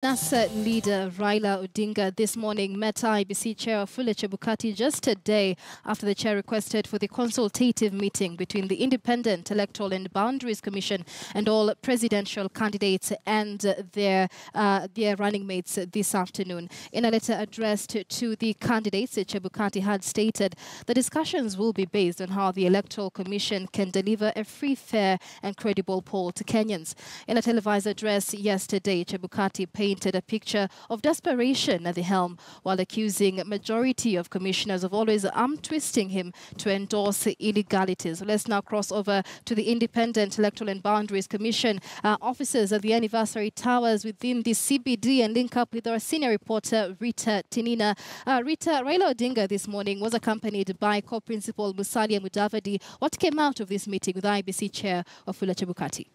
NASA leader Raila Odinga this morning met IEBC Chair Wafula Chebukati just a day after the chair requested for the consultative meeting between the Independent Electoral and Boundaries Commission and all presidential candidates and their running mates this afternoon. In a letter addressed to the candidates, Chebukati had stated the discussions will be based on how the Electoral Commission can deliver a free, fair and credible poll to Kenyans. In a televised address yesterday, Chebukati painted a picture of desperation at the helm while accusing majority of commissioners of always arm-twisting him to endorse illegalities. Let's now cross over to the Independent Electoral and Boundaries Commission officers at the anniversary towers within the CBD and link up with our senior reporter Rita Tinina. Rita, Raila Odinga this morning was accompanied by co-principal Musalia Mudavadi. What came out of this meeting with IEBC Chair Wafula Chebukati?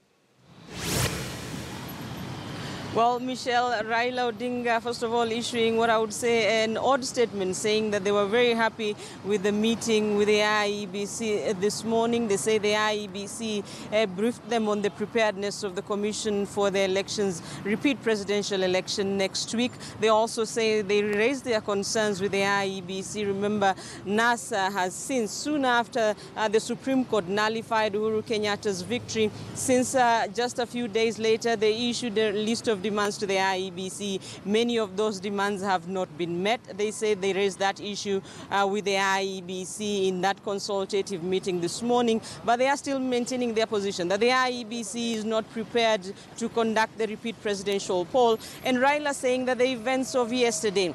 Well, Michelle, Raila Odinga, first of all, issuing what I would say an odd statement, saying that they were very happy with the meeting with the IEBC this morning. They say the IEBC briefed them on the preparedness of the Commission for the elections, repeat presidential election next week. They also say they raised their concerns with the IEBC. Remember, NASA has since, soon after the Supreme Court nullified Uhuru Kenyatta's victory, since just a few days later, they issued a list of demands to the IEBC. Many of those demands have not been met. They say they raised that issue with the IEBC in that consultative meeting this morning, but they are still maintaining their position that the IEBC is not prepared to conduct the repeat presidential poll. And Raila saying that the events of yesterday,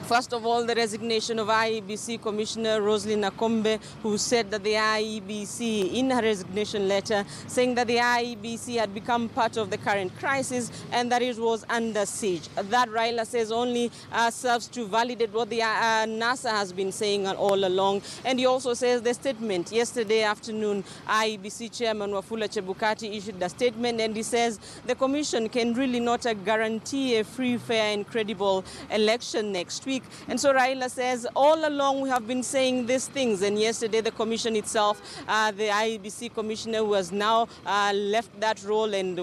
first of all, the resignation of IEBC Commissioner Roslyn Akombe, who said that the IEBC, in her resignation letter, saying that the IEBC had become part of the current crisis and that it was under siege. That, Raila says, only serves to validate what the NASA has been saying all along. And he also says the statement yesterday afternoon, IEBC Chairman Wafula Chebukati issued a statement, and he says the Commission can really not guarantee a free, fair and credible election next week. And so Raila says all along we have been saying these things, and yesterday the Commission itself, the IEBC Commissioner who has now left that role and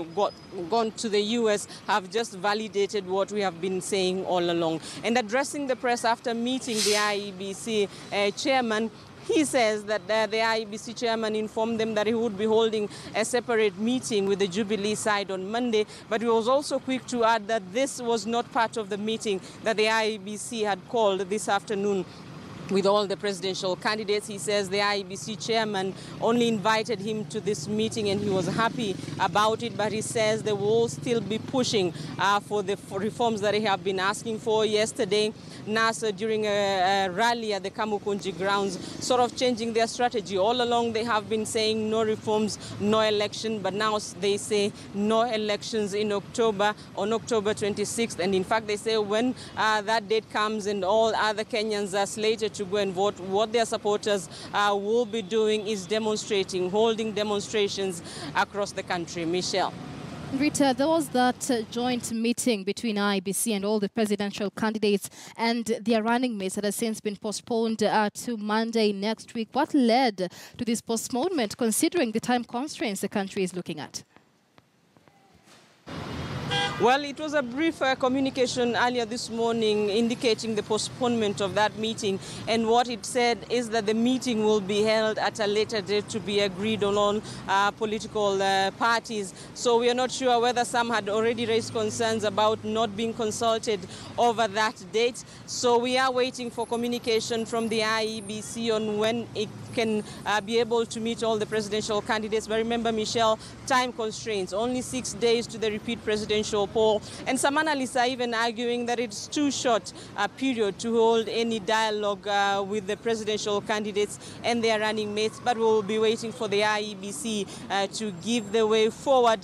gone to the US, have just validated what we have been saying all along. And addressing the press after meeting the IEBC chairman, he says that the IEBC chairman informed them that he would be holding a separate meeting with the Jubilee side on Monday, but he was also quick to add that this was not part of the meeting that the IEBC had called this afternoon with all the presidential candidates. He says the IEBC chairman only invited him to this meeting and he was happy about it, but he says they will still be pushing for the reforms that they have been asking for. Yesterday, NASA, during a rally at the Kamukunji grounds, sort of changing their strategy. All along they have been saying no reforms, no election, but now they say no elections in October, on October 26th. And in fact, they say when that date comes and all other Kenyans are slated to go and vote, what their supporters will be doing is demonstrating, holding demonstrations across the country. Michelle. Rita, there was that joint meeting between IEBC and all the presidential candidates and their running mates that has since been postponed to Monday next week. What led to this postponement, considering the time constraints the country is looking at? Well, it was a brief communication earlier this morning indicating the postponement of that meeting, and what it said is that the meeting will be held at a later date to be agreed on all political parties. So we are not sure whether some had already raised concerns about not being consulted over that date. So we are waiting for communication from the IEBC on when it can be able to meet all the presidential candidates. But remember, Michelle, time constraints, only 6 days to the repeat presidential poll. And some analysts are even arguing that it's too short a period to hold any dialogue with the presidential candidates and their running mates. But we'll be waiting for the IEBC to give the way forward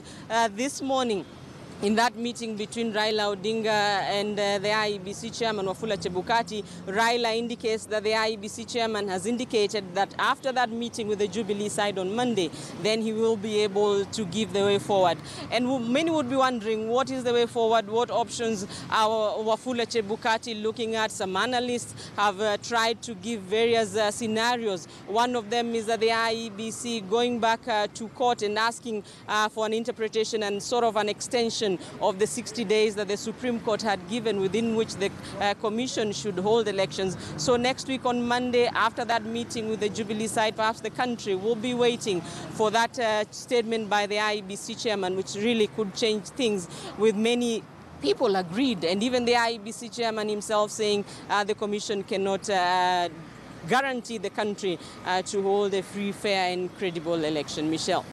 this morning. In that meeting between Raila Odinga and the IEBC chairman Wafula Chebukati, Raila indicates that the IEBC chairman has indicated that after that meeting with the Jubilee side on Monday, then he will be able to give the way forward. And many would be wondering, what is the way forward? What options are Wafula Chebukati looking at? Some analysts have tried to give various scenarios. One of them is that the IEBC going back to court and asking for an interpretation and sort of an extension violation of the 60 days that the Supreme Court had given within which the Commission should hold elections. So next week on Monday, after that meeting with the Jubilee side, perhaps the country will be waiting for that statement by the IEBC chairman, which really could change things, with many people agreed, and even the IEBC chairman himself saying the Commission cannot guarantee the country to hold a free, fair and credible election. Michelle.